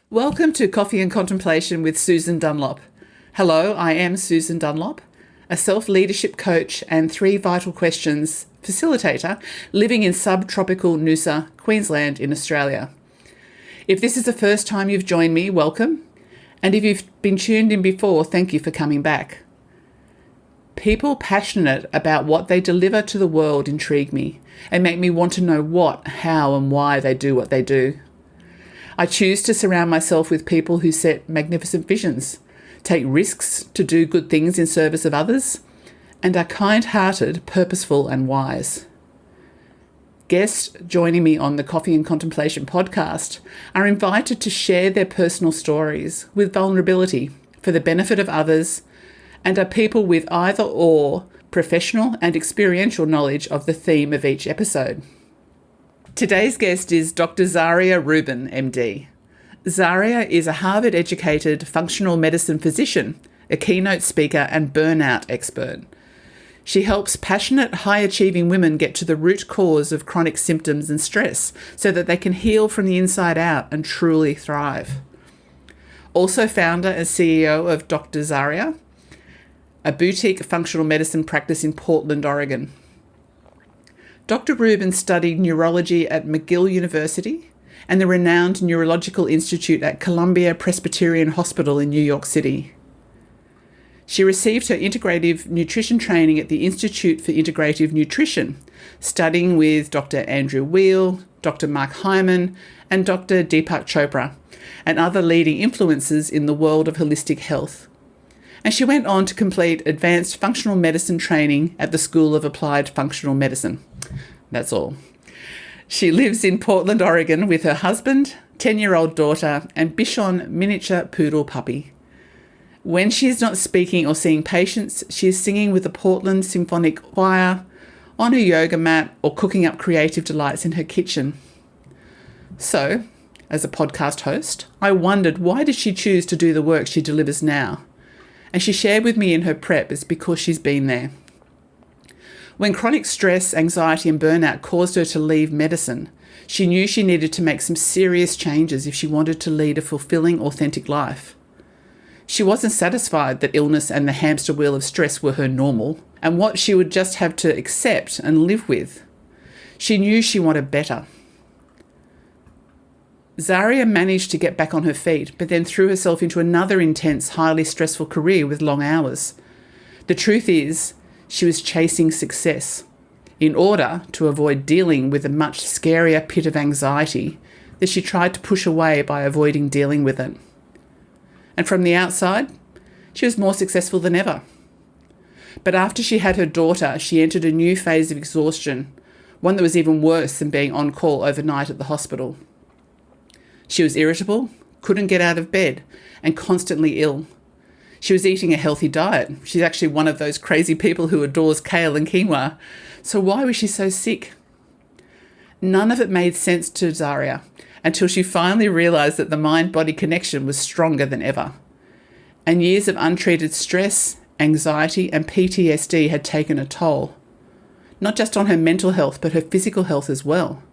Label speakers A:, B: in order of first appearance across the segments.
A: Welcome to Coffee and Contemplation with Susan Dunlop. Hello, I am Susan Dunlop, a self-leadership coach and 3 vital questions facilitator living in subtropical Noosa, Queensland in Australia. If this is the first time you've joined me, welcome. And if you've been tuned in before, thank you for coming back. People passionate about what they deliver to the world intrigue me and make me want to know what, how and why they do what they do. I choose to surround myself with people who set magnificent visions, take risks to do good things in service of others, and are kind-hearted, purposeful and wise. Guests joining me on the Coffee and Contemplation podcast are invited to share their personal stories with vulnerability for the benefit of others and are people with either or professional and experiential knowledge of the theme of each episode. Today's guest is Dr. Zarya Rubin, MD. Zarya is a Harvard-educated functional medicine physician, a keynote speaker and burnout expert. She helps passionate, high-achieving women get to the root cause of chronic symptoms and stress so that they can heal from the inside out and truly thrive. Also founder and CEO of Dr. Zarya, a boutique functional medicine practice in Portland, Oregon. Dr. Rubin studied neurology at McGill University and the renowned Neurological Institute at Columbia Presbyterian Hospital in New York City. She received her integrative nutrition training at the Institute for Integrative Nutrition, studying with Dr. Andrew Weil, Dr. Mark Hyman, and Dr. Deepak Chopra, and other leading influences in the world of holistic health. And she went on to complete advanced functional medicine training at the School of Applied Functional Medicine. That's all. She lives in Portland, Oregon with her husband, 10-year-old daughter, and Bichon miniature poodle puppy. When she is not speaking or seeing patients, she is singing with the Portland Symphonic Choir, on her yoga mat, or cooking up creative delights in her kitchen. So, as a podcast host, I wondered, why did she choose to do the work she delivers now? And she shared with me in her prep it's because she's been there. When chronic stress, anxiety and burnout caused her to leave medicine, she knew she needed to make some serious changes if she wanted to lead a fulfilling, authentic life. She wasn't satisfied that illness and the hamster wheel of stress were her normal and what she would just have to accept and live with. She knew she wanted better. Zarya managed to get back on her feet, but then threw herself into another intense, highly stressful career with long hours. The truth is, she was chasing success in order to avoid dealing with a much scarier pit of anxiety that she tried to push away by avoiding dealing with it. And from the outside, she was more successful than ever. But after she had her daughter, she entered a new phase of exhaustion, one that was even worse than being on call overnight at the hospital. She was irritable, couldn't get out of bed, and constantly ill. She was eating a healthy diet. She's actually one of those crazy people who adores kale and quinoa. So why was she so sick? None of it made sense to Zarya until she finally realised that the mind-body connection was stronger than ever. And years of untreated stress, anxiety and PTSD had taken a toll. Not just on her mental health, but her physical health as well.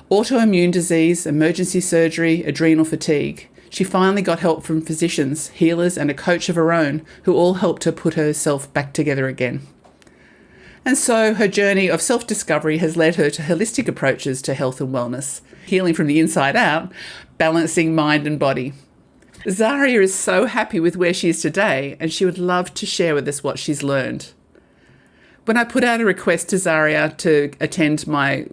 A: Autoimmune disease, emergency surgery, adrenal fatigue. She finally got help from physicians, healers and a coach of her own who all helped her put herself back together again. And so her journey of self-discovery has led her to holistic approaches to health and wellness, healing from the inside out, balancing mind and body. Zarya is so happy with where she is today, and she would love to share with us what she's learned. When I put out a request to Zarya to attend my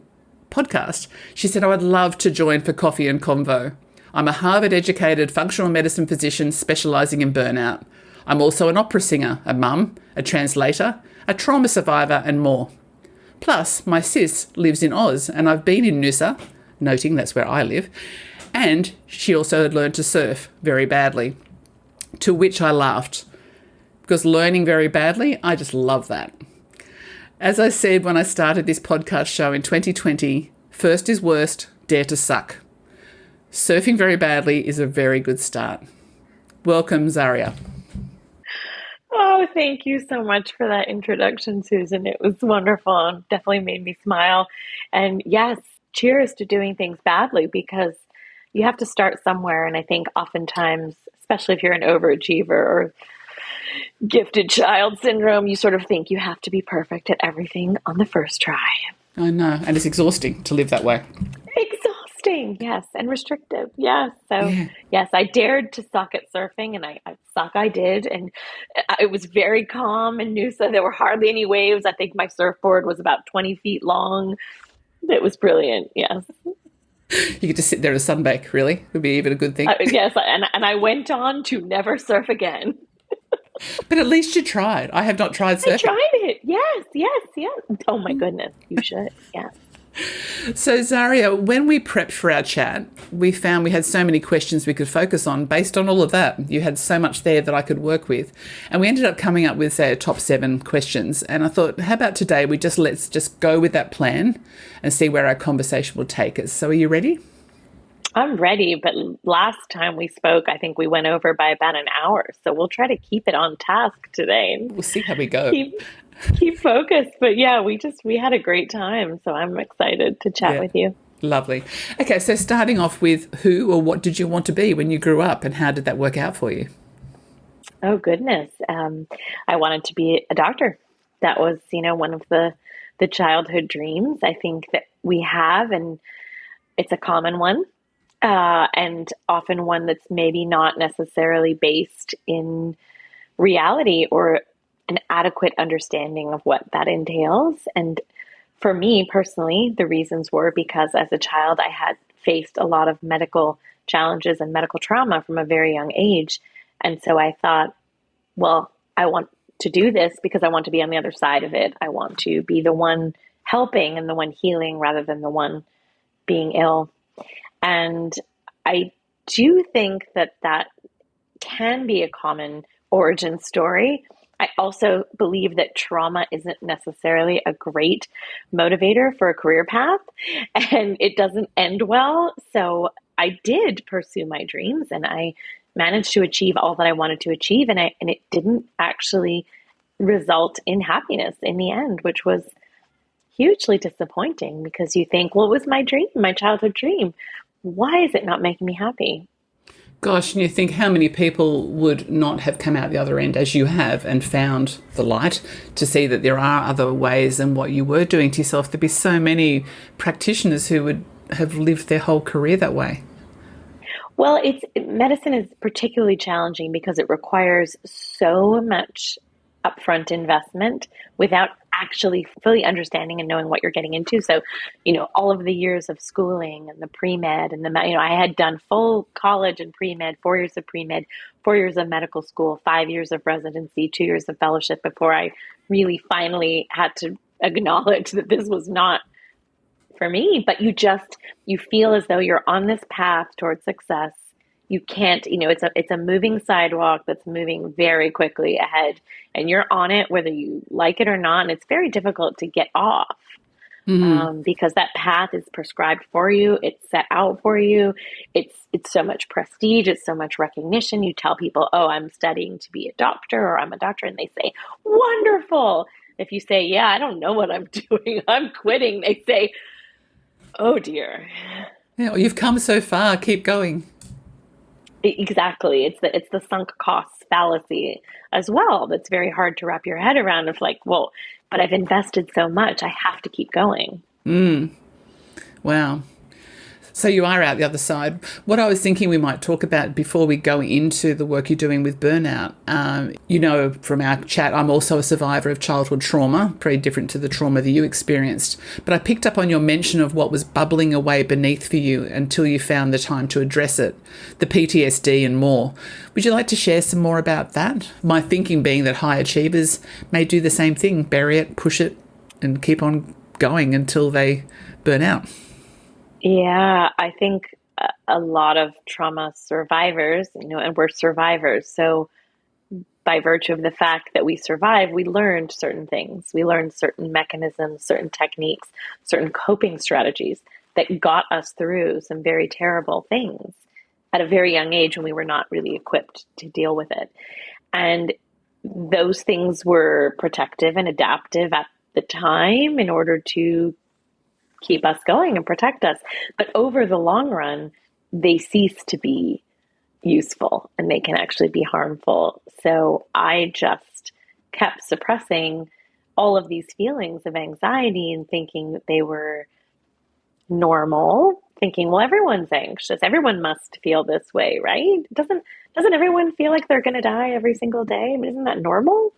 A: podcast, she said, I would love to join for Coffee and Convo. I'm a Harvard-educated functional medicine physician specialising in burnout. I'm also an opera singer, a mum, a translator, a trauma survivor and more. Plus, my sis lives in Oz and I've been in Noosa, noting that's where I live, and she also had learned to surf very badly, to which I laughed. Because learning very badly, I just love that. As I said when I started this podcast show in 2020, first is worst, dare to suck. Surfing very badly is a very good start. Welcome, Zarya.
B: Oh, thank you so much for that introduction, Susan. It was wonderful. Definitely made me smile. And yes, cheers to doing things badly, because you have to start somewhere. And I think oftentimes, especially if you're an overachiever or gifted child syndrome, you sort of think you have to be perfect at everything on the first try.
A: I know. And it's exhausting to live that way.
B: Exhausting, yes, and restrictive, yes. So,
A: Yeah.
B: yes, I dared to suck at surfing, and I did, and it was very calm and Noosa. There were hardly any waves. I think my surfboard was about 20 feet long. It was brilliant, yes.
A: You get to sit there and sunbake, really. It would be even a good thing.
B: Yes, and I went on to never surf again.
A: But at least you tried. I have not tried surfing.
B: I tried it. Yes, yes, yes. Oh my goodness, you should. Yes.
A: So, Zarya, when we prepped for our chat, we found we had so many questions we could focus on based on all of that. You had so much there that I could work with. And we ended up coming up with, say, a top 7 questions. And I thought, how about today let's just go with that plan and see where our conversation will take us. So are you ready?
B: I'm ready, but last time we spoke, I think we went over by about an hour. So we'll try to keep it on task today.
A: We'll see how we go.
B: Keep focused. But yeah, we had a great time. So I'm excited to chat with you.
A: Lovely. Okay, so starting off with who or what did you want to be when you grew up, and how did that work out for you?
B: Oh, goodness. I wanted to be a doctor. That was, one of the childhood dreams I think that we have, and it's a common one. And often one that's maybe not necessarily based in reality or an adequate understanding of what that entails. And for me personally, the reasons were because as a child, I had faced a lot of medical challenges and medical trauma from a very young age. And so I thought, well, I want to do this because I want to be on the other side of it. I want to be the one helping and the one healing rather than the one being ill. And I do think that can be a common origin story. I also believe that trauma isn't necessarily a great motivator for a career path, and it doesn't end well. So I did pursue my dreams, and I managed to achieve all that I wanted to achieve, and it didn't actually result in happiness in the end, which was hugely disappointing because you think, well, it was my dream, my childhood dream. Why is it not making me happy?
A: Gosh, and you think how many people would not have come out the other end as you have and found the light to see that there are other ways than what you were doing to yourself. There'd be so many practitioners who would have lived their whole career that way.
B: Well, medicine is particularly challenging because it requires so much upfront investment without actually fully understanding and knowing what you're getting into. So, all of the years of schooling and the pre-med and I had done full college and pre-med, 4 years of pre-med, 4 years of medical school, 5 years of residency, 2 years of fellowship before I really finally had to acknowledge that this was not for me. But you feel as though you're on this path towards success. You can't, it's a moving sidewalk that's moving very quickly ahead, and you're on it whether you like it or not. And it's very difficult to get off because that path is prescribed for you. It's set out for you. It's so much prestige. It's so much recognition. You tell people, oh, I'm studying to be a doctor, or I'm a doctor. And they say, wonderful. If you say, yeah, I don't know what I'm doing, I'm quitting, they say, oh dear.
A: Yeah, well, you've come so far, keep going.
B: Exactly. It's the sunk costs fallacy as well. That's very hard to wrap your head around of like, well, but I've invested so much, I have to keep going.
A: Wow. So you are out the other side. What I was thinking we might talk about before we go into the work you're doing with burnout, from our chat, I'm also a survivor of childhood trauma, pretty different to the trauma that you experienced. But I picked up on your mention of what was bubbling away beneath for you until you found the time to address it, the PTSD and more. Would you like to share some more about that? My thinking being that high achievers may do the same thing, bury it, push it, and keep on going until they burn out.
B: Yeah, I think a lot of trauma survivors, and we're survivors. So by virtue of the fact that we survive, we learned certain things. We learned certain mechanisms, certain techniques, certain coping strategies that got us through some very terrible things at a very young age when we were not really equipped to deal with it. And those things were protective and adaptive at the time in order to keep us going and protect us. But over the long run, they cease to be useful and they can actually be harmful. So I just kept suppressing all of these feelings of anxiety and thinking that they were normal, thinking, well, everyone's anxious. Everyone must feel this way, right? Doesn't everyone feel like they're going to die every single day? I mean, isn't that normal?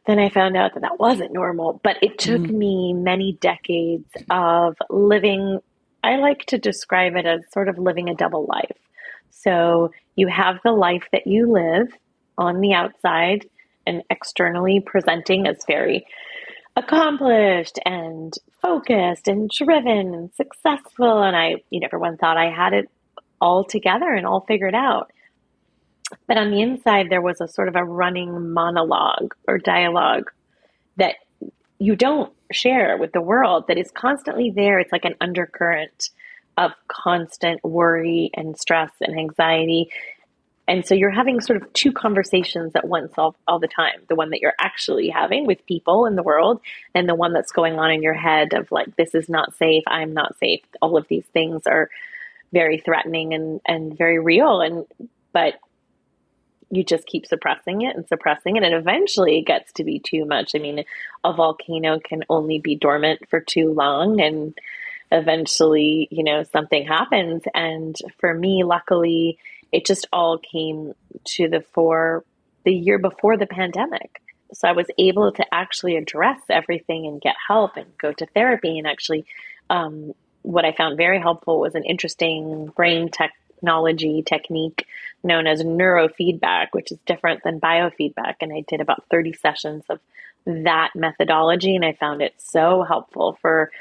B: Then I found out that that wasn't normal, but it took me many decades of living. I like to describe it as sort of living a double life. So you have the life that you live on the outside and externally presenting as very accomplished and focused and driven and successful. And everyone thought I had it all together and all figured out. But on the inside, there was a sort of a running monologue or dialogue that you don't share with the world that is constantly there. It's like an undercurrent of constant worry and stress and anxiety. And so you're having sort of two conversations at once all the time. The one that you're actually having with people in the world and the one that's going on in your head of like, this is not safe, I'm not safe. All of these things are very threatening and very real. But you just keep suppressing it, and eventually it gets to be too much. I mean, a volcano can only be dormant for too long, and eventually, something happens. And for me, luckily, it just all came to the fore the year before the pandemic. So I was able to actually address everything and get help and go to therapy. And actually, what I found very helpful was an interesting brain technology technique known as neurofeedback, which is different than biofeedback. And I did about 30 sessions of that methodology, and I found it so helpful for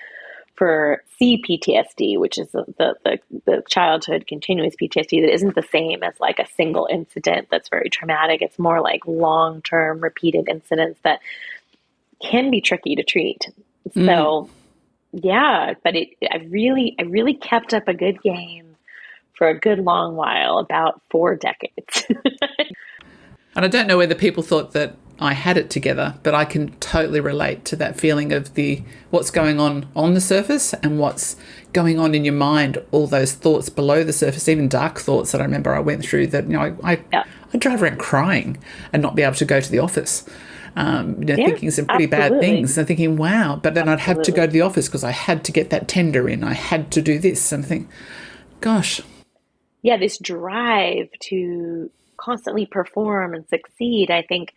B: CPTSD, which is the childhood continuous PTSD that isn't the same as like a single incident that's very traumatic. It's more like long-term repeated incidents that can be tricky to treat. So yeah, but I really kept up a good game for a good long while, about 4 decades.
A: And I don't know whether people thought that I had it together, but I can totally relate to that feeling of what's going on the surface and what's going on in your mind, all those thoughts below the surface, even dark thoughts that I remember I went through that, I drive around crying and not be able to go to the office. Thinking some pretty bad things and thinking, wow, but then I'd have to go to the office because I had to get that tender in. I had to do this. And I think, gosh.
B: Yeah, this drive to constantly perform and succeed, I think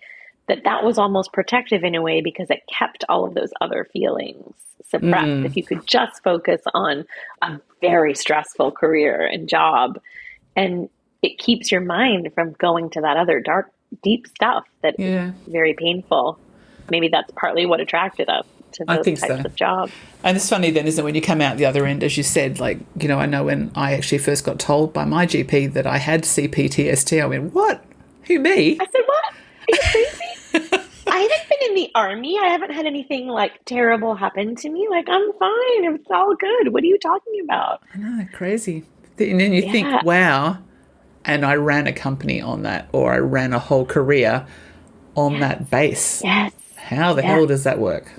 B: that was almost protective in a way because it kept all of those other feelings suppressed. If you could just focus on a very stressful career and job, and it keeps your mind from going to that other dark, deep stuff that is very painful. Maybe that's partly what attracted us to those types of jobs. And
A: it's funny then, isn't it, when you come out the other end, as you said, like, I know when I actually first got told by my GP that I had CPTSD, I went, what? Who, me?
B: I said, what? Are you crazy? I haven't been in the army. I haven't had anything like terrible happen to me. Like, I'm fine. It's all good. What are you talking about?
A: I know, crazy. And then you think, wow, and I ran a company on that, or I ran a whole career on that base.
B: Yes.
A: How the hell does that work?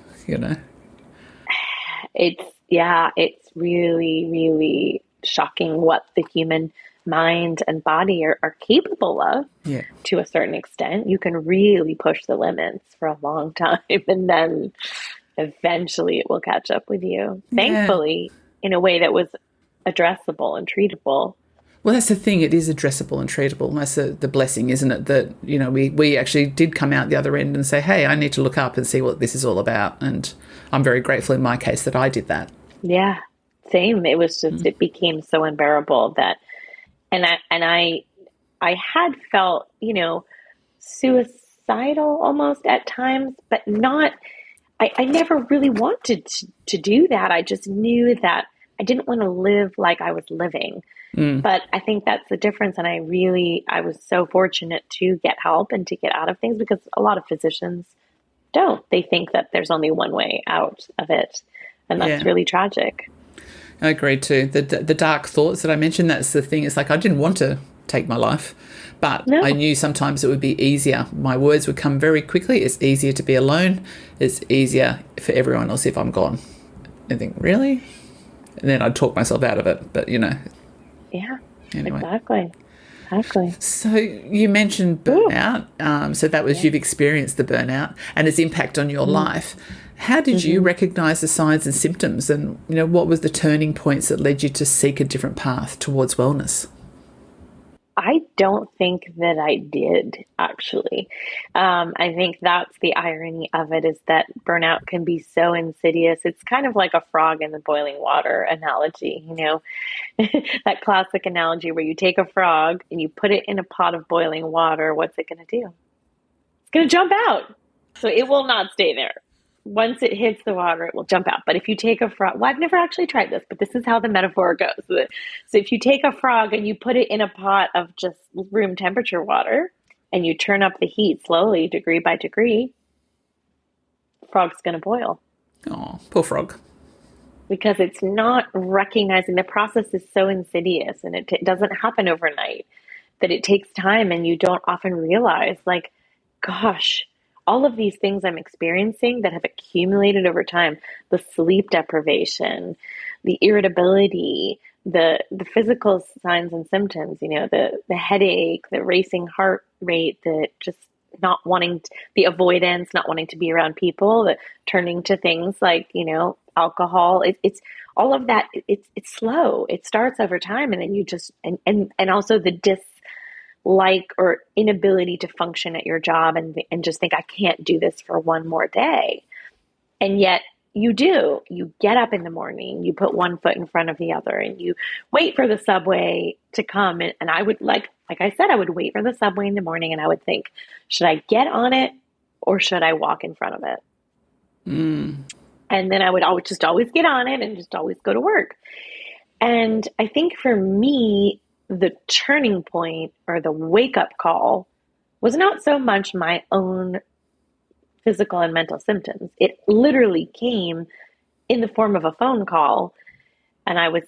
B: It's really, really shocking what the human mind and body are capable of to a certain extent. You can really push the limits for a long time, and then eventually it will catch up with you. Thankfully, in a way that was addressable and treatable.
A: Well, that's the thing. It is addressable and treatable. That's the blessing, isn't it? That, we actually did come out the other end and say, hey, I need to look up and see what this is all about. And I'm very grateful in my case that I did that.
B: Yeah, same. It was just, it became so unbearable that, and I had felt, suicidal almost at times, but not, I never really wanted to do that. I just knew that I didn't want to live like I was living. But I think that's the difference. And I was so fortunate to get help and to get out of things, because a lot of physicians don't. They think that there's only one way out of it. And that's really tragic.
A: I agree too. The dark thoughts that I mentioned, that's the thing. It's like I didn't want to take my life, but I knew sometimes it would be easier. My words would come very quickly. It's easier to be alone. It's easier for everyone else if I'm gone. I think, really? And then I'd talk myself out of it. But,
B: Yeah,
A: Anyway.
B: exactly. Exactly.
A: So you mentioned burnout. So that was, you've experienced the burnout and its impact on your life. How did you recognise the signs and symptoms, and what was the turning points that led you to seek a different path towards wellness?
B: I don't think that I did, actually. I think that's the irony of it, is that burnout can be so insidious. It's kind of like a frog in the boiling water analogy, that classic analogy where you take a frog and you put it in a pot of boiling water. What's it going to do? It's going to jump out. So it will not stay there. Once it hits the water, it will jump out. But if you take a frog, well, I've never actually tried this, but this is how the metaphor goes. So if you take a frog and you put it in a pot of just room temperature water and you turn up the heat slowly, degree by degree, the frog's going to boil.
A: Oh, poor frog.
B: Because it's not recognizing, the process is so insidious, and it doesn't happen overnight, that it takes time, and you don't often realize, like, gosh, all of these things I'm experiencing that have accumulated over time, the sleep deprivation, the irritability, the physical signs and symptoms, the headache, the racing heart rate, the just not wanting the avoidance, not wanting to be around people, the turning to things like, alcohol. It's all of that. It's slow. It starts over time. And then you just, and also the dislike or inability to function at your job and just think, I can't do this for one more day. And yet you do. You get up in the morning, you put one foot in front of the other, and you wait for the subway to come. And I would, like I said, I would wait for the subway in the morning, and I would think, should I get on it or should I walk in front of it? And then I would always get on it and just always go to work. And I think for me, the turning point or the wake up call was not so much my own physical and mental symptoms. It literally came in the form of a phone call. And I was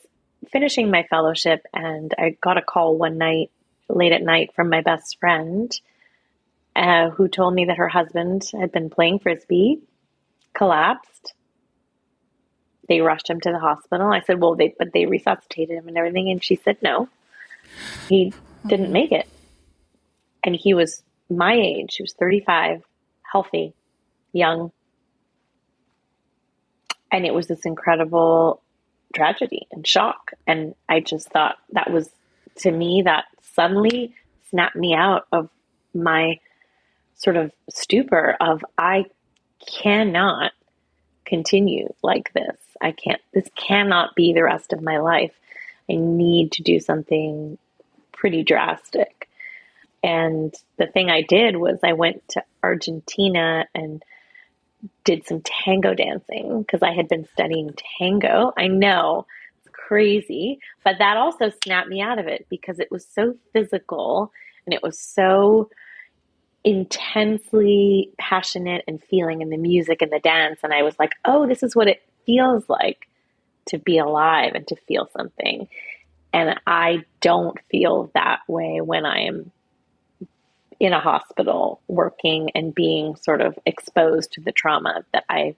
B: finishing my fellowship, and I got a call one night, late at night, from my best friend, who told me that her husband had been playing Frisbee, collapsed. They rushed him to the hospital. I said, well, they resuscitated him and everything. And she said, no, he didn't make it. And he was my age. He was 35, healthy, young. And it was this incredible tragedy and shock. And I just thought that was, to me, that suddenly snapped me out of my sort of stupor of, I cannot continue like this. This cannot be the rest of my life. I need to do something pretty drastic. And the thing I did was I went to Argentina and did some tango dancing, because I had been studying tango. I know, it's crazy, but that also snapped me out of it, because it was so physical and it was so intensely passionate and feeling in the music and the dance. And I was like, oh, this is what it feels like to be alive and to feel something. And I don't feel that way when I am in a hospital working and being sort of exposed to the trauma that I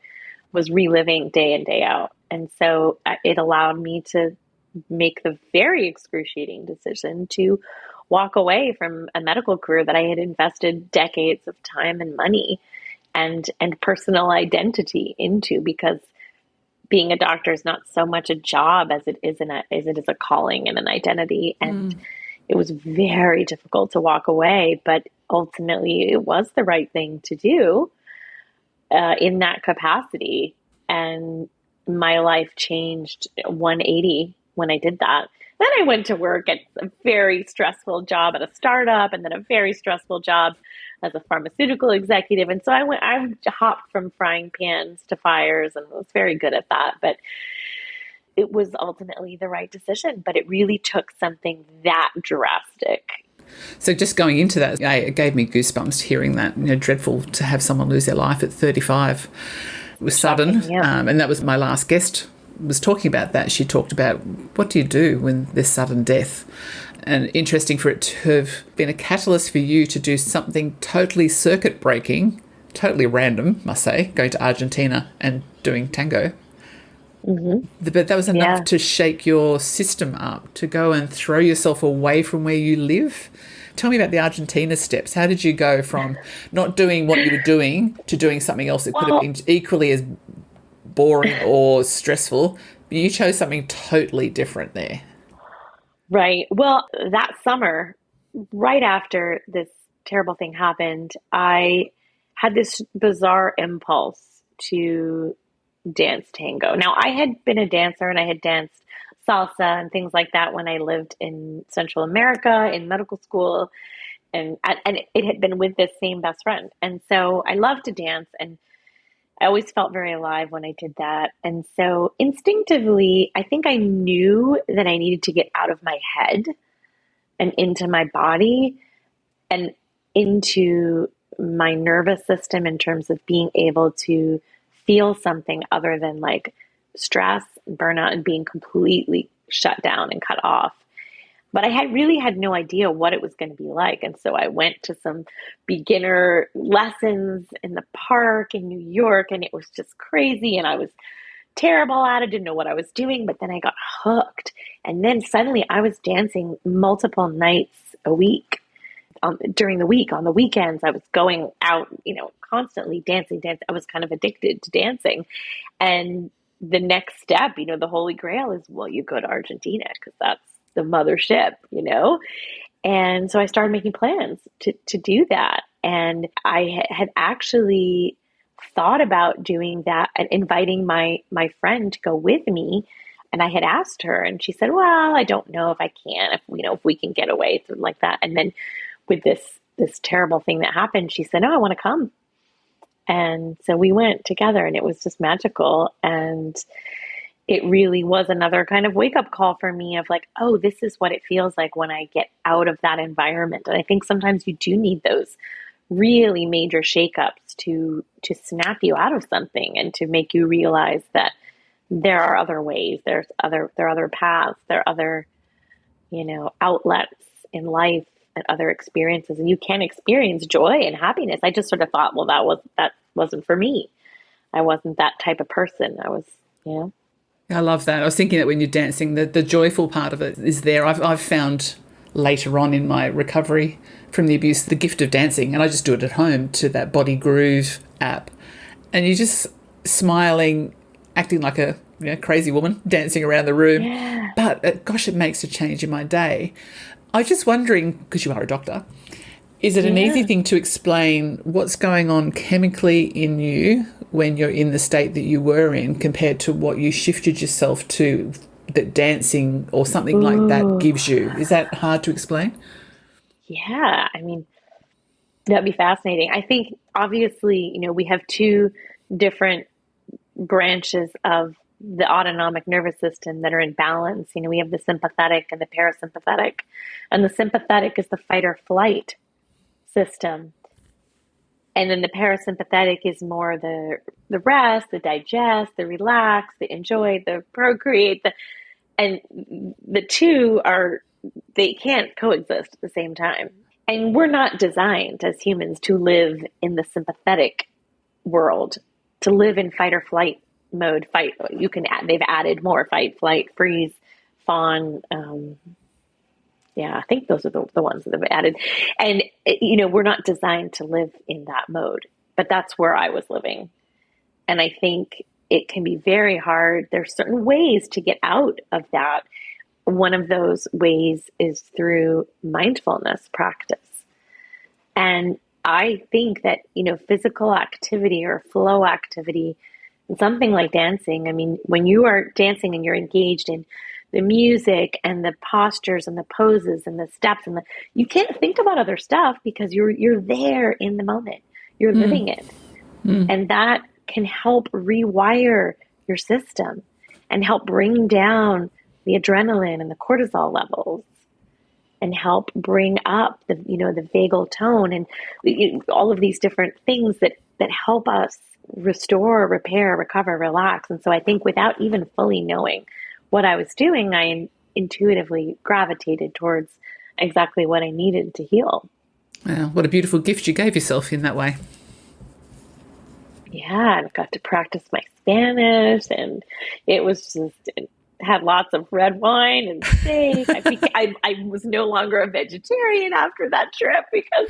B: was reliving day in, day out. And so it allowed me to make the very excruciating decision to walk away from a medical career that I had invested decades of time and money and personal identity into, because being a doctor is not so much a job as it is a calling and an identity. And it was very difficult to walk away, but ultimately it was the right thing to do in that capacity. And my life changed 180 when I did that. Then I went to work at a very stressful job at a startup, and then a very stressful job as a pharmaceutical executive. And so I hopped from frying pans to fires, and was very good at that. But it was ultimately the right decision, but it really took something that drastic.
A: So just going into that, it gave me goosebumps hearing that. Dreadful to have someone lose their life at 35. It was sudden.
B: Yeah.
A: And that was my last guest was talking about that. She talked about, what do you do when there's sudden death? And interesting for it to have been a catalyst for you to do something totally circuit breaking, totally random, must say, going to Argentina and doing tango. But that was enough
B: Yeah.
A: to shake your system up, to go and throw yourself away from where you live. Tell me about the Argentina steps. How did you go from not doing what you were doing to doing something else that could have
B: Well,
A: been equally as boring or stressful? But you chose something totally different there.
B: right. Well, that summer, right after this terrible thing happened, I had this bizarre impulse to dance tango. Now, I had been a dancer and I had danced salsa and things like that when I lived in Central America in medical school, and it had been with this same best friend. And so I loved to dance, and I always felt very alive when I did that. And so instinctively, I think I knew that I needed to get out of my head and into my body and into my nervous system in terms of being able to feel something other than like stress and burnout and being completely shut down and cut off. But I had really had no idea what it was going to be like. And so I went to some beginner lessons in the park in New York, and it was just crazy. And I was terrible at it, didn't know what I was doing, but then I got hooked. And then suddenly I was dancing multiple nights a week. During the week, on the weekends, I was going out, constantly dancing. I was kind of addicted to dancing. And the next step, the holy grail is, well, you go to Argentina because that's the mothership. And so I started making plans to do that. And I had actually thought about doing that and inviting my friend to go with me. And I had asked her, and she said, well, I don't know if I can, if we can get away, something like that. And then with this terrible thing that happened, she said, no, I want to come. And so we went together, and it was just magical. And it really was another kind of wake up call for me of like, oh, this is what it feels like when I get out of that environment. And I think sometimes you do need those really major shakeups to snap you out of something and to make you realize that there are other ways, there are other paths, there are other, outlets in life and other experiences, and you can experience joy and happiness. I just sort of thought, well, that wasn't for me. I wasn't that type of person. I was,
A: I love that. I was thinking that when you're dancing, the joyful part of it is there. I've found later on in my recovery from the abuse the gift of dancing, and I just do it at home to that Body Groove app, and you're just smiling, acting like a crazy woman, dancing around the room.
B: yeah,
A: But gosh, it makes a change in my day. I was just wondering, because you are a doctor, is it an
B: yeah.
A: easy thing to explain what's going on chemically in you when you're in the state that you were in compared to what you shifted yourself to that dancing or something like that gives you? Is that hard to explain?
B: Yeah, I mean, that'd be fascinating. I think obviously, we have two different branches of the autonomic nervous system that are in balance. We have the sympathetic and the parasympathetic. And the sympathetic is the fight or flight system. And then the parasympathetic is more the rest, the digest, the relax, the enjoy, the procreate, and the two they can't coexist at the same time. And we're not designed as humans to live in the sympathetic world, to live in fight or flight mode. They've added more fight, flight, freeze, fawn. Yeah, I think those are the ones that have added. And, we're not designed to live in that mode, but that's where I was living. And I think it can be very hard. There's certain ways to get out of that. One of those ways is through mindfulness practice. And I think that, physical activity or flow activity, something like dancing, I mean, when you are dancing and you're engaged in the music and the postures and the poses and the steps you can't think about other stuff because you're there in the moment. You're living it. And that can help rewire your system and help bring down the adrenaline and the cortisol levels and help bring up the vagal tone and all of these different things that help us restore, repair, recover, relax. And so I think without even fully knowing what I was doing, I intuitively gravitated towards exactly what I needed to heal.
A: Wow, what a beautiful gift you gave yourself in that way.
B: Yeah, and got to practice my Spanish, and it was just it had lots of red wine and steak. I was no longer a vegetarian after that trip because,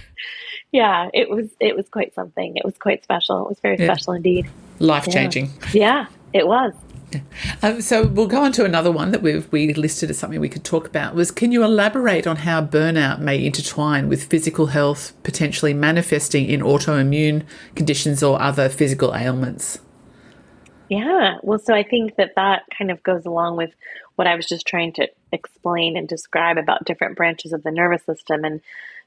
B: yeah, it was quite something. It was quite special. It was very
A: Yeah.
B: special indeed.
A: Life
B: Yeah,
A: changing.
B: yeah, it was.
A: So we'll go on to another one that we listed as something we could talk about was, can you elaborate on how burnout may intertwine with physical health, potentially manifesting in autoimmune conditions or other physical ailments?
B: Yeah, well, so I think that that kind of goes along with what I was just trying to explain and describe about different branches of the nervous system. And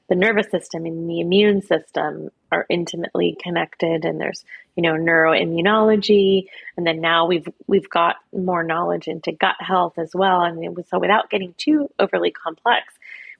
B: the nervous system and the immune system are intimately connected. And there's, neuroimmunology, and then now we've got more knowledge into gut health as well. And so, without getting too overly complex,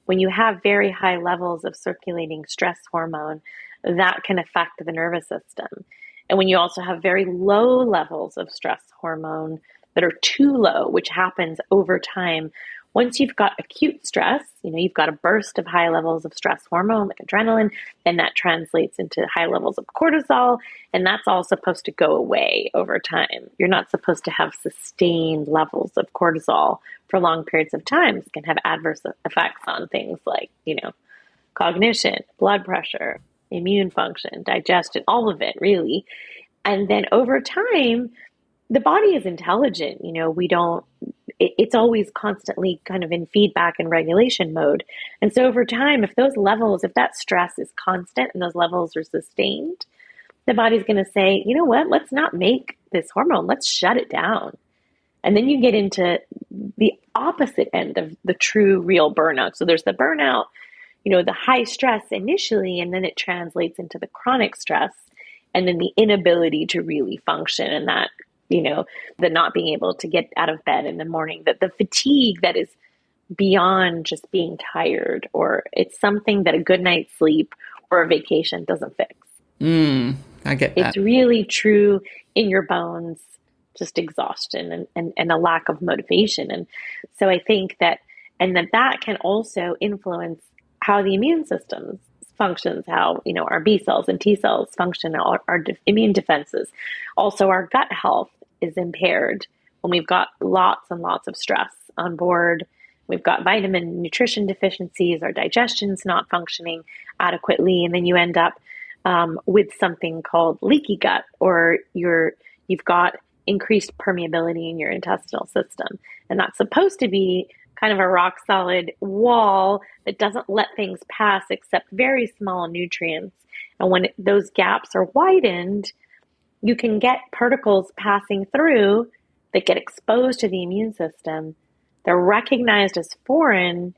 B: when you have very high levels of circulating stress hormone, that can affect the nervous system. And when you also have very low levels of stress hormone that are too low, which happens over time, once you've got acute stress, you've got a burst of high levels of stress hormone like adrenaline, and that translates into high levels of cortisol, and that's all supposed to go away over time. You're not supposed to have sustained levels of cortisol for long periods of time. It can have adverse effects on things like, cognition, blood pressure, immune function, digestion, all of it really. And then over time, the body is intelligent. It's always constantly kind of in feedback and regulation mode. And so over time, if that stress is constant and those levels are sustained, the body's going to say, you know what, let's not make this hormone, let's shut it down. And then you get into the opposite end of the true, real burnout. So there's the burnout, the high stress initially, and then it translates into the chronic stress, and then the inability to really function, and that, the not being able to get out of bed in the morning, that the fatigue that is beyond just being tired, or it's something that a good night's sleep or a vacation doesn't fix.
A: I get that.
B: It's really true in your bones, just exhaustion and a lack of motivation. And so I think that can also influence how the immune system functions, how, our B cells and T cells function, our immune defenses. Also, our gut health is impaired when we've got lots and lots of stress on board. We've got vitamin nutrition deficiencies, our digestion's not functioning adequately, and then you end up with something called leaky gut, or you've got increased permeability in your intestinal system. And that's supposed to be kind of a rock solid wall that doesn't let things pass except very small nutrients. And when those gaps are widened, you can get particles passing through that get exposed to the immune system. They're recognized as foreign,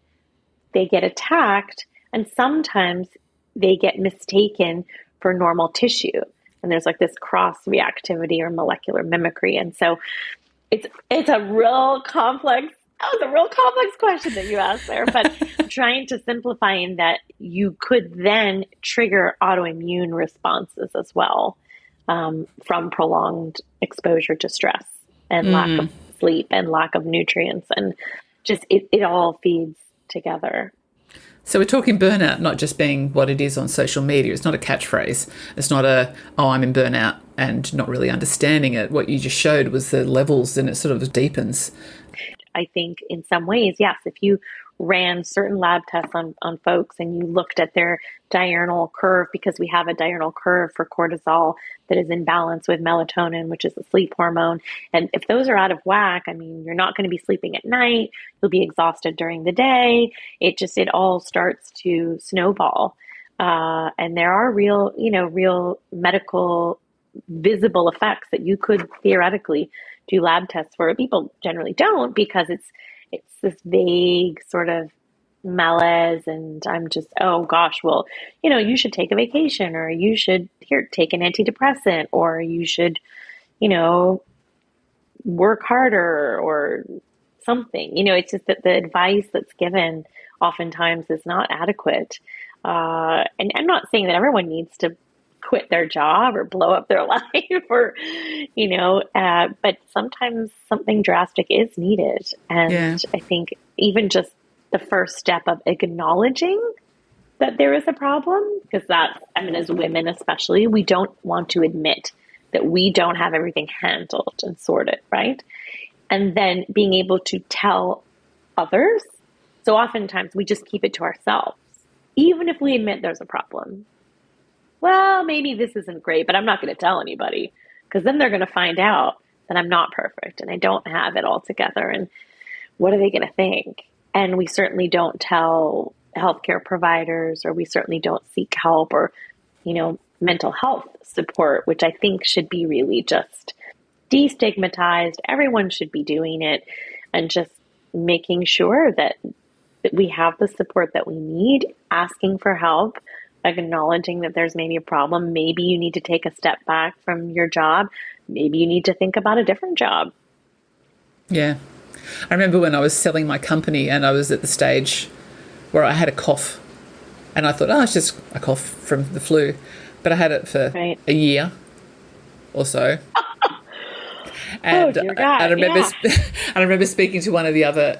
B: they get attacked, and sometimes they get mistaken for normal tissue. And there's like this cross reactivity or molecular mimicry. And so it's a real complex. That was a real complex question that you asked there, but trying to simplify in that you could then trigger autoimmune responses as well, from prolonged exposure to stress and lack of sleep and lack of nutrients, and just it all feeds together.
A: So we're talking burnout not just being what it is on social media. It's not a catchphrase. It's not I'm in burnout and not really understanding it. What you just showed was the levels, and it sort of deepens.
B: I think in some ways, yes, if you ran certain lab tests on folks and you looked at their diurnal curve, because we have a diurnal curve for cortisol that is in balance with melatonin, which is the sleep hormone. And if those are out of whack, I mean, you're not going to be sleeping at night. You'll be exhausted during the day. It all starts to snowball. And there are real medical visible effects that you could theoretically do lab tests for. People generally don't, because it's this vague sort of malaise, and I'm just, oh gosh, well, you should take a vacation, or you should take an antidepressant, or you should, work harder or something. It's just that the advice that's given oftentimes is not adequate. And I'm not saying that everyone needs to quit their job or blow up their life, or, but sometimes something drastic is needed. And I think even just the first step of acknowledging that there is a problem, because as women especially, we don't want to admit that we don't have everything handled and sorted, right? And then being able to tell others. So oftentimes we just keep it to ourselves, even if we admit there's a problem. Well, maybe this isn't great, but I'm not going to tell anybody, because then they're going to find out that I'm not perfect and I don't have it all together. And what are they going to think? And we certainly don't tell healthcare providers, or we certainly don't seek help or, mental health support, which I think should be really just destigmatized. Everyone should be doing it, and just making sure that we have the support that we need, asking for help, acknowledging that there's maybe a problem. Maybe you need to take a step back from your job. Maybe you need to think about a different job.
A: Yeah. I remember when I was selling my company and I was at the stage where I had a cough, and I thought, it's just a cough from the flu. But I had it for a year or so. And
B: dear God,
A: I remember speaking to one of the other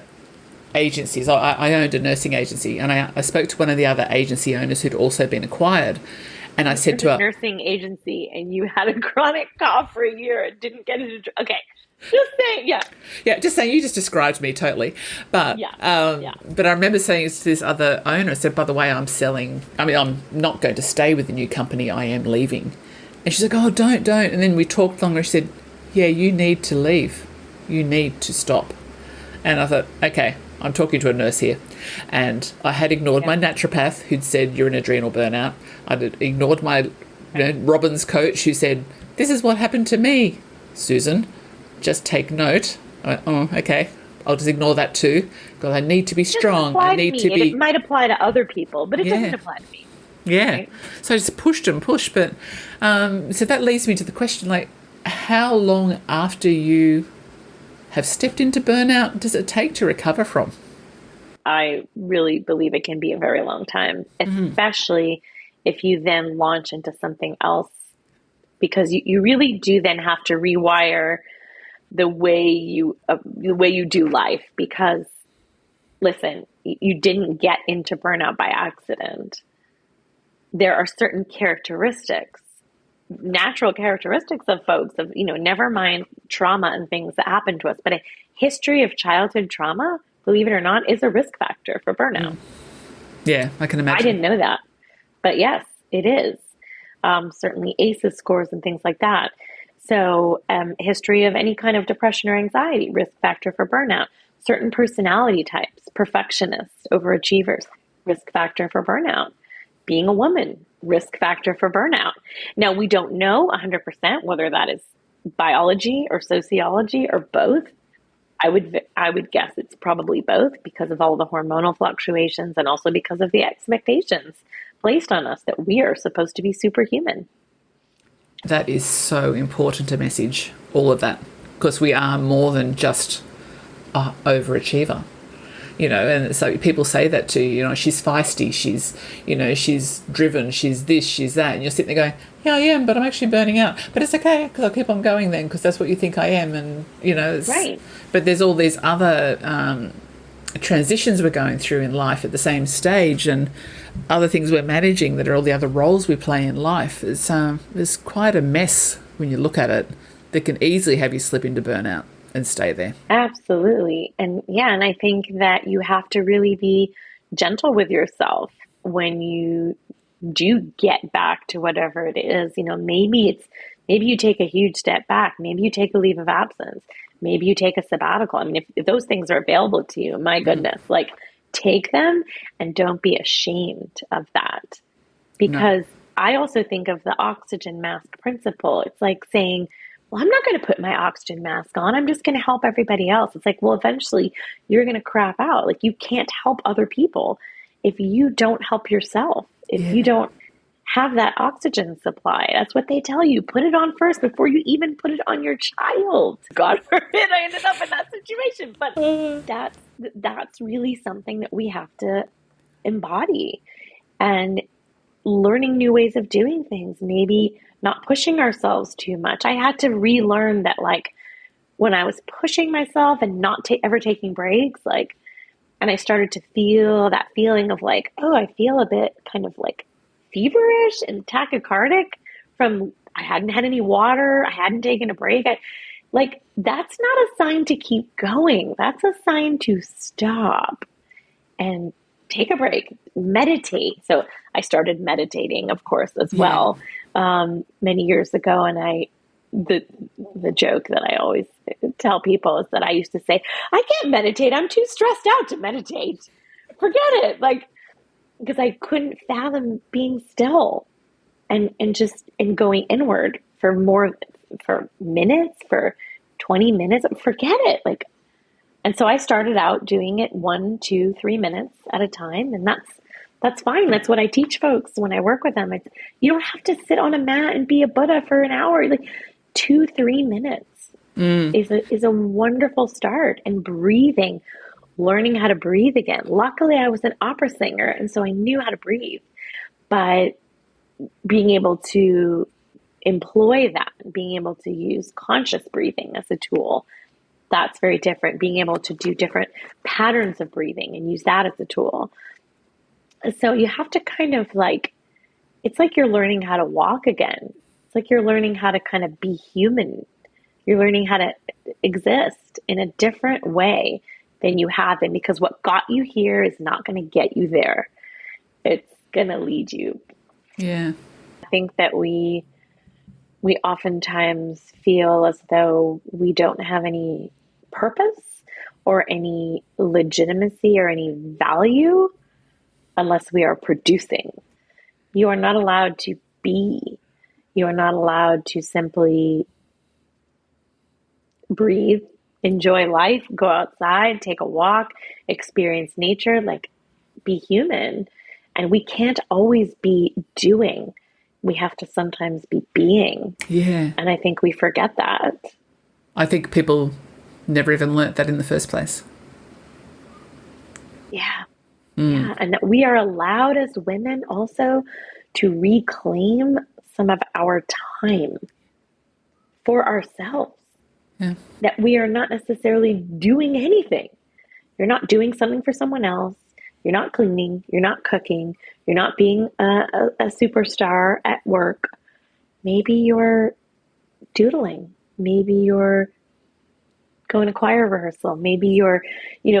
A: agencies. I owned a nursing agency, and I spoke to one of the other agency owners who'd also been acquired. And I said to her,
B: nursing agency, and you had a chronic cough for a year and didn't get it. Okay. Just saying, yeah.
A: Just saying, you just described me totally. But but I remember saying to this other owner, I said, by the way, I'm not going to stay with the new company, I am leaving. And she's like, oh, don't. And then we talked longer. She said, yeah, you need to leave. You need to stop. And I thought, okay, I'm talking to a nurse here. And I had ignored my naturopath who'd said, you're an adrenal burnout. I'd ignored my Robin's coach who said, this is what happened to me, Susan. Just take note. I went, oh, okay. I'll just ignore that too. Because I need to be strong. I need to be.
B: It might apply to other people, but it doesn't apply to me.
A: Yeah.
B: Right?
A: So I just pushed. But so that leads me to the question, like, how long after you have stepped into burnout does it take to recover from?
B: I really believe it can be a very long time, especially if you then launch into something else, because you really do then have to rewire the way you do life. Because listen, you didn't get into burnout by accident. There are certain characteristics, natural characteristics of folks, of never mind trauma and things that happen to us, but a history of childhood trauma, believe it or not, is a risk factor for burnout.
A: Yeah, I can imagine.
B: I didn't know that, but yes, it is. Certainly ACEs scores and things like that. So history of any kind of depression or anxiety, risk factor for burnout. Certain personality types, perfectionists, overachievers, risk factor for burnout. Being a woman, risk factor for burnout. Now, we don't know 100% whether that is biology or sociology or both. I would guess it's probably both, because of all the hormonal fluctuations and also because of the expectations placed on us that we are supposed to be superhuman.
A: That is so important to message, all of that, because we are more than just an overachiever, and so people say that to you, she's feisty, she's driven, she's this, she's that, and you're sitting there going, yeah, I am, but I'm actually burning out. But it's okay, because I'll keep on going then, because that's what you think I am, and, it's,
B: right.
A: But there's all these other transitions we're going through in life at the same stage, and other things we're managing that are all the other roles we play in life. It's quite a mess when you look at it, that can easily have you slip into burnout and stay there.
B: Absolutely. And and I think that you have to really be gentle with yourself when you do get back to whatever it is. Maybe you take a huge step back. Maybe you take a leave of absence. Maybe you take a sabbatical. I mean, if those things are available to you, my goodness, take them, and don't be ashamed of that. Because I also think of the oxygen mask principle. It's like saying, well, I'm not going to put my oxygen mask on. I'm just going to help everybody else. It's like, well, eventually you're going to crap out. Like, you can't help other people if you don't help yourself, if you don't have that oxygen supply. That's what they tell you. Put it on first before you even put it on your child. God forbid I ended up in that situation. But that's really something that we have to embody, and learning new ways of doing things, maybe not pushing ourselves too much. I had to relearn that, when I was pushing myself and not ever taking breaks, and I started to feel that feeling of I feel a bit kind of feverish and tachycardic from I hadn't had any water. I hadn't taken a break. That's not a sign to keep going. That's a sign to stop and take a break, meditate. So I started meditating, of course, as well, many years ago. And the joke that I always tell people is that I used to say, I can't meditate. I'm too stressed out to meditate. Forget it. Because I couldn't fathom being still and going inward for minutes, for 20 minutes. Forget it. And so I started out doing it 1, 2, 3 minutes at a time. And that's fine. That's what I teach folks when I work with them. You don't have to sit on a mat and be a Buddha for an hour. 2, 3 minutes is a wonderful start. And breathing, learning how to breathe again. Luckily, I was an opera singer, and so I knew how to breathe. But being able to employ that, being able to use conscious breathing as a tool, that's very different. Being able to do different patterns of breathing and use that as a tool. So you have to kind of it's like you're learning how to walk again. It's like you're learning how to kind of be human. You're learning how to exist in a different way than you have been, because what got you here is not going to get you there. It's going to lead you.
A: Yeah.
B: I think that we oftentimes feel as though we don't have any purpose or any legitimacy or any value unless we are producing. You are not allowed to be. You are not allowed to simply breathe, enjoy life, go outside, take a walk, experience nature, be human. And we can't always be doing. We have to sometimes be being.
A: Yeah.
B: And I think we forget that.
A: I think people never even learnt that in the first place.
B: Yeah. Yeah. And that we are allowed as women also to reclaim some of our time for ourselves.
A: Yeah.
B: That we are not necessarily doing anything. You're not doing something for someone else. You're not cleaning. You're not cooking. You're not being a superstar at work. Maybe you're doodling. Maybe you're going to choir rehearsal. Maybe you're,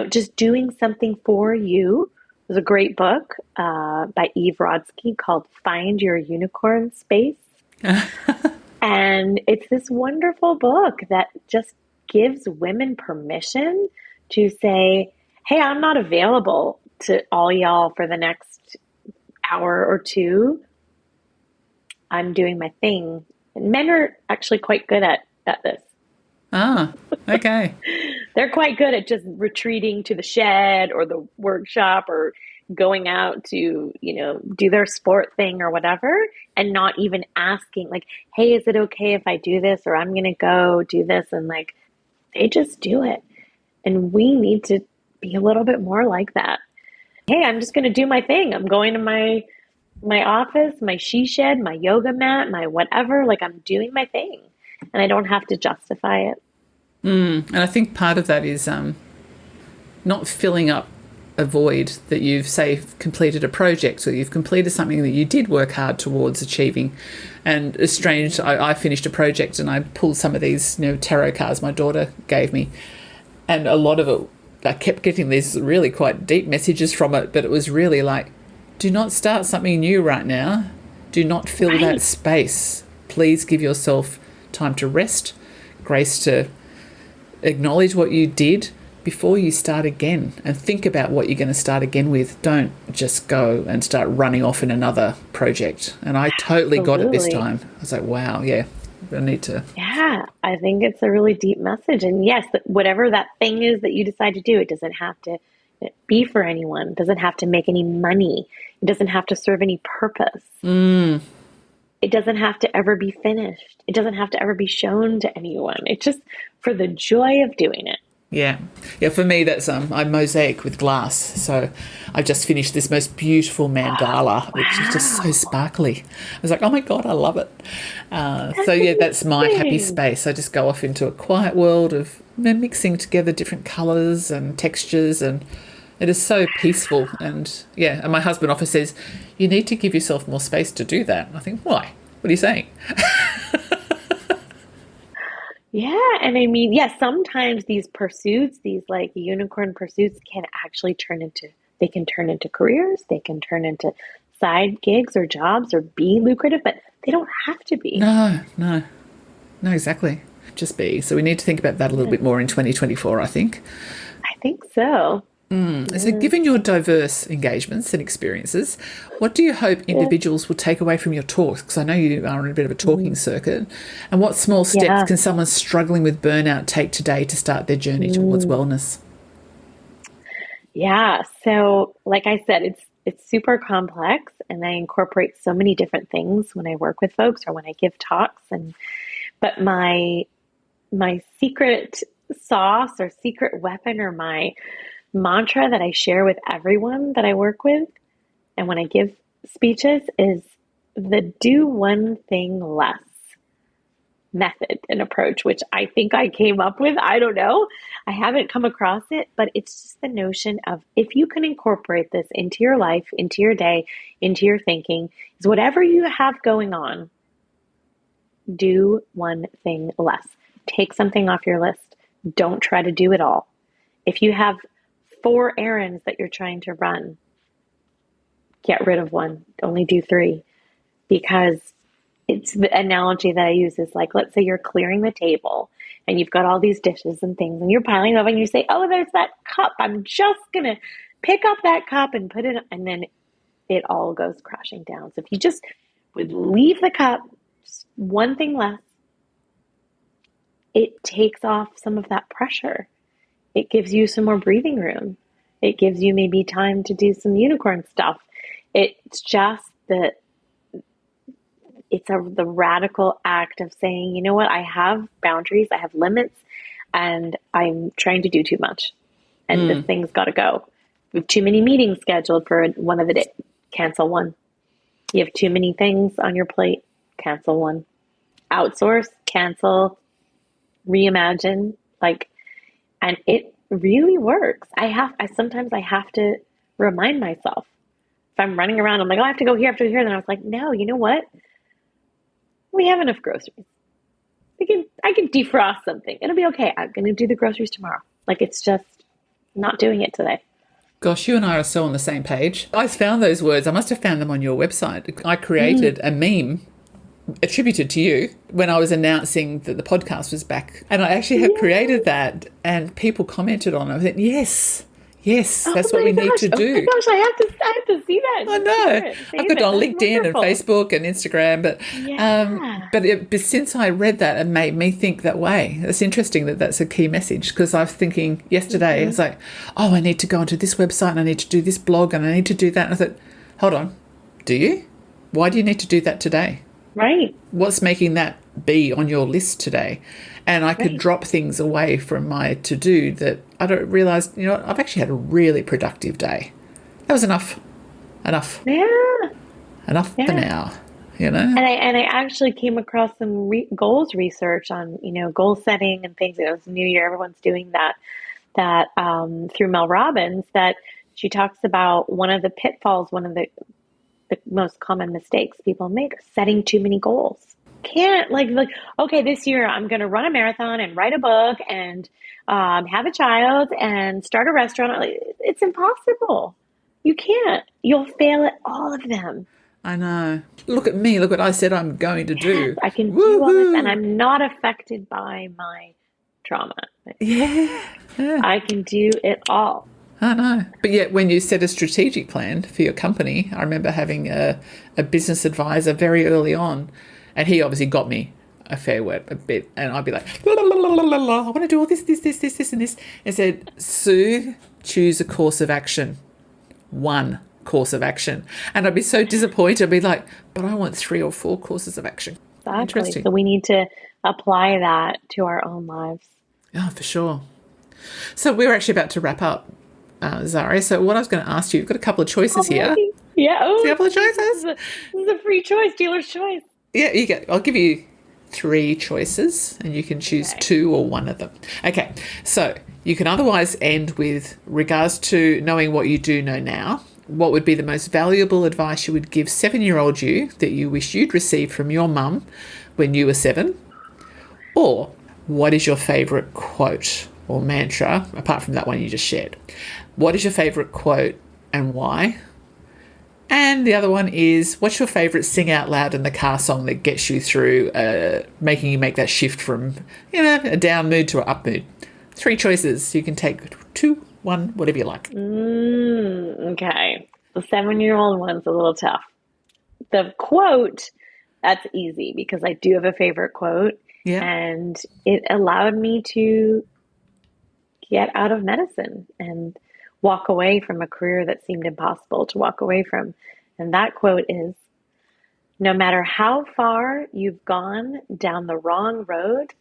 B: just doing something for you. There's a great book by Eve Rodsky called Find Your Unicorn Space. And it's this wonderful book that just gives women permission to say, hey, I'm not available to all y'all for the next hour or two. I'm doing my thing. And men are actually quite good at this.
A: Ah, okay.
B: They're quite good at just retreating to the shed or the workshop or going out to, do their sport thing or whatever, and not even asking hey, is it okay if I do this? Or I'm going to go do this. And they just do it. And we need to be a little bit more like that. Hey, I'm just going to do my thing. I'm going to my office, my she shed, my yoga mat, my whatever. I'm doing my thing. And I don't have to justify it.
A: And I think part of that is not filling up a void that you've, say, completed a project or you've completed something that you did work hard towards achieving. And it's strange, I finished a project and I pulled some of these tarot cards my daughter gave me. And a lot of it, I kept getting these really quite deep messages from it, but it was really do not start something new right now. Do not fill that space. Please give yourself time to rest, grace to acknowledge what you did before you start again, and think about what you're going to start again with. Don't just go and start running off in another project. And I totally got it this time. I was like, wow, yeah, I need to.
B: Yeah, I think it's a really deep message. And yes, whatever that thing is that you decide to do, it doesn't have to be for anyone. It doesn't have to make any money. It doesn't have to serve any purpose. It doesn't have to ever be finished. It doesn't have to ever be shown to anyone. It's just for the joy of doing it.
A: Yeah. For me, that's I mosaic with glass. So I just finished this most beautiful mandala, which is just so sparkly. I was like, oh my God, I love it. That's my happy space. I just go off into a quiet world of mixing together different colours and textures, and it is so peaceful. And my husband often says, you need to give yourself more space to do that. And I think, why? What are you saying?
B: Yeah. And I mean, yes, sometimes these pursuits, these like unicorn pursuits can actually they can turn into careers, they can turn into side gigs or jobs or be lucrative, but they don't have to be.
A: No, no, no, exactly. Just be. So we need to think about that a little
B: Yeah,
A: bit more in 2024, I think.
B: I think so.
A: So,
B: Yeah.
A: given your diverse engagements and experiences, what do you hope
B: Yeah.
A: individuals will take away from your talks? Because I know you are on a bit of a talking circuit. And what small steps
B: Yeah.
A: can someone struggling with burnout take today to start their journey towards wellness?
B: Yeah. So, like I said, it's super complex, and I incorporate so many different things when I work with folks or when I give talks. And but my secret sauce or secret weapon or my mantra that I share with everyone that I work with and when I give speeches is the do one thing less method and approach, which I think I came up with. I don't know. I haven't come across it, but it's just the notion of if you can incorporate this into your life, into your day, into your thinking, is whatever you have going on, do one thing less. Take something off your list. Don't try to do it all. If you have 4 errands that you're trying to run, get rid of one. Only do 3 because it's the analogy that I use is like, let's say you're clearing the table and you've got all these dishes and things and you're piling up and you say, oh, there's that cup. I'm just going to pick up that cup and put it, and then it all goes crashing down. So if you just would leave the cup, just one thing less, it takes off some of that pressure. It gives you some more breathing room. It gives you maybe time to do some unicorn stuff. It's just that the radical act of saying, you know what, I have boundaries, I have limits, and I'm trying to do too much. And this thing's got to go. We have too many meetings scheduled for one of the days, cancel one. You have too many things on your plate, cancel one. Outsource, cancel, reimagine, and it really works. Sometimes I have to remind myself. If I'm running around, I'm like, oh, I have to go here, I have to go here. Then I was like, no, you know what? We have enough groceries. I can defrost something. It'll be okay. I'm going to do the groceries tomorrow. It's just not doing it today.
A: Gosh, you and I are so on the same page. I found those words. I must have found them on your website. I created a meme attributed to you when I was announcing that the podcast was back. And I actually have created that, and people commented on it. I thought, yes, that's what we need to do.
B: Oh my gosh, I have to see that.
A: I know. I've got it on LinkedIn and Facebook and Instagram, but since I read that, it made me think that way. It's interesting that that's a key message, because I was thinking yesterday, it's like, oh, I need to go onto this website and I need to do this blog and I need to do that. And I thought, hold on, do you? Why do you need to do that today?
B: Right.
A: What's making that be on your list today? And I could drop things away from my to-do that I don't realise, I've actually had a really productive day. That was enough.
B: Yeah.
A: Enough for now,
B: And I actually came across some goals research on, goal setting and things. It was New Year. Everyone's doing that through Mel Robbins, that she talks about one of the pitfalls, one of the most common mistakes people make, setting too many goals. Can't okay, this year I'm going to run a marathon and write a book and have a child and start a restaurant. It's impossible. You can't. You'll fail at all of them.
A: I know. Look at me. Look what I said I'm going to do.
B: I can do all this, and I'm not affected by my trauma.
A: Yeah.
B: I can do it all.
A: I know. But yet when you set a strategic plan for your company, I remember having a business advisor very early on, and he obviously got me a bit, and I'd be like, la, la, la, la, la, la, I want to do all this, and this. And said, Sue, choose a course of action. One course of action. And I'd be so disappointed. I'd be like, but I want 3 or 4 courses of action.
B: Exactly.
A: Interesting.
B: So we need to apply that to our own lives.
A: Oh, for sure. So we're actually about to wrap up, Zarya. So what I was going to ask you, you've got a couple of choices here.
B: Yeah. Oh,
A: a couple of choices.
B: This is a free choice, dealer's choice.
A: Yeah, you get. I'll give you 3 choices, and you can choose 2 or 1 of them. Okay, so you can otherwise end with regards to knowing what you do know now. What would be the most valuable advice you would give 7-year-old you that you wish you'd received from your mum when you were 7? Or what is your favourite quote or mantra, apart from that one you just shared? What is your favourite quote and why? And the other one is, what's your favourite sing out loud in the car song that gets you through, making you make that shift from, a down mood to an up mood? 3 choices. You can take 2, 1, whatever you like.
B: Okay. The 7-year-old one's a little tough. The quote, that's easy because I do have a favorite quote.
A: Yeah.
B: And it allowed me to get out of medicine and walk away from a career that seemed impossible to walk away from. And that quote is, no matter how far you've gone down the wrong road,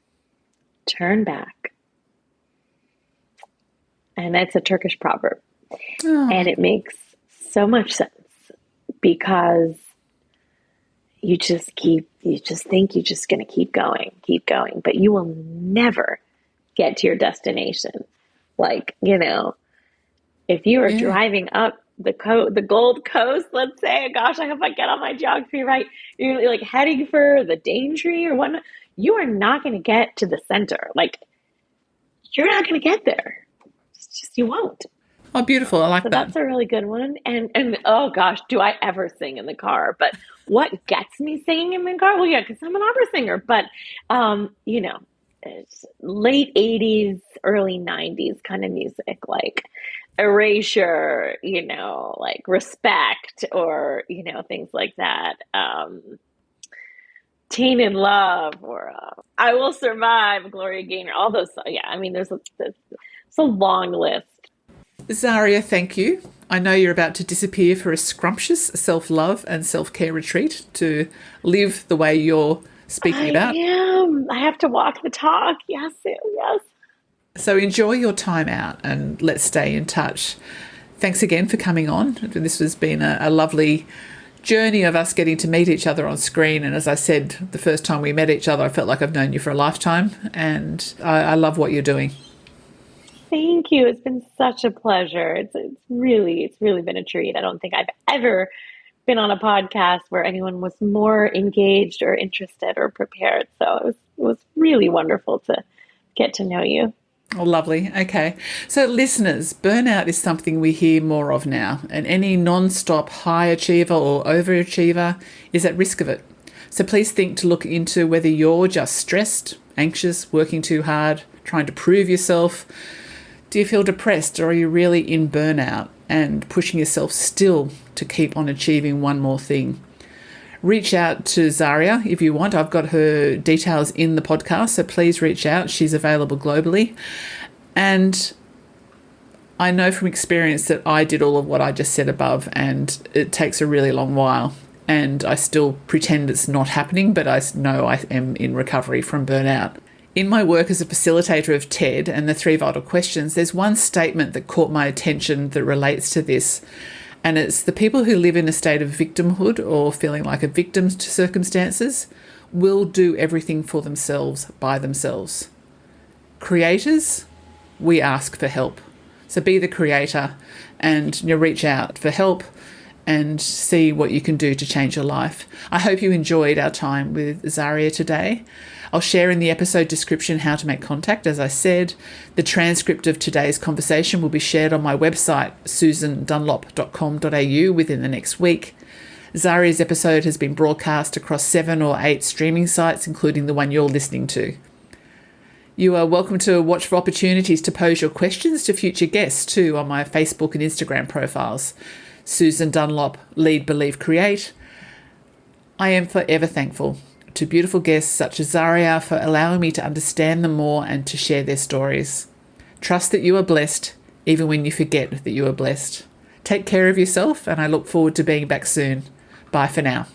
B: turn back. And it's a Turkish proverb.
A: Oh.
B: And it makes so much sense because you just think you're just going to keep going, but you will never get to your destination. Like, if you are driving up the Gold Coast, let's say, gosh, I hope I get all my geography right. You're like heading for the Daintree or whatnot. You are not going to get to the center. Like, you're not going to get there. It's just, you won't.
A: Oh, beautiful. I like that.
B: That's a really good one. And oh gosh, do I ever sing in the car? But what gets me singing in the car? Well, yeah, because I'm an opera singer. But, it's late 80s, early 90s kind of music, like Erasure, like Respect, or, things like that. Tainted Love, or I Will Survive, Gloria Gaynor, all those. Yeah, I mean, there's a long list.
A: Zarya, thank you. I know you're about to disappear for a scrumptious self-love and self-care retreat to live the way you're speaking about.
B: I am. I have to walk the talk. Yes, yes.
A: So enjoy your time out and let's stay in touch. Thanks again for coming on. This has been a lovely journey of us getting to meet each other on screen. And as I said, the first time we met each other, I felt like I've known you for a lifetime. And I love what you're doing.
B: Thank you. It's been such a pleasure. It's really been a treat. I don't think I've ever been on a podcast where anyone was more engaged or interested or prepared. So it was really wonderful to get to know you.
A: Oh, lovely. Okay. So listeners, burnout is something we hear more of now, and any non-stop high achiever or overachiever is at risk of it. So please think to look into whether you're just stressed, anxious, working too hard, trying to prove yourself. Do you feel depressed, or are you really in burnout and pushing yourself still to keep on achieving one more thing? Reach out to Zarya if you want. I've got her details in the podcast, so please reach out. She's available globally. And I know from experience that I did all of what I just said above, and it takes a really long while. And I still pretend it's not happening, but I know I am in recovery from burnout. In my work as a facilitator of TED and the 3 vital questions, there's one statement that caught my attention that relates to this. And it's the people who live in a state of victimhood or feeling like a victim to circumstances will do everything for themselves by themselves. Creators, we ask for help. So be the creator and reach out for help and see what you can do to change your life. I hope you enjoyed our time with Zarya today. I'll share in the episode description how to make contact. As I said, the transcript of today's conversation will be shared on my website, susandunlop.com.au, within the next week. Zarya's episode has been broadcast across 7 or 8 streaming sites, including the one you're listening to. You are welcome to watch for opportunities to pose your questions to future guests too on my Facebook and Instagram profiles. Susan Dunlop, Lead, Believe, Create. I am forever thankful to beautiful guests such as Zarya for allowing me to understand them more and to share their stories. Trust that you are blessed, even when you forget that you are blessed. Take care of yourself, and I look forward to being back soon. Bye for now.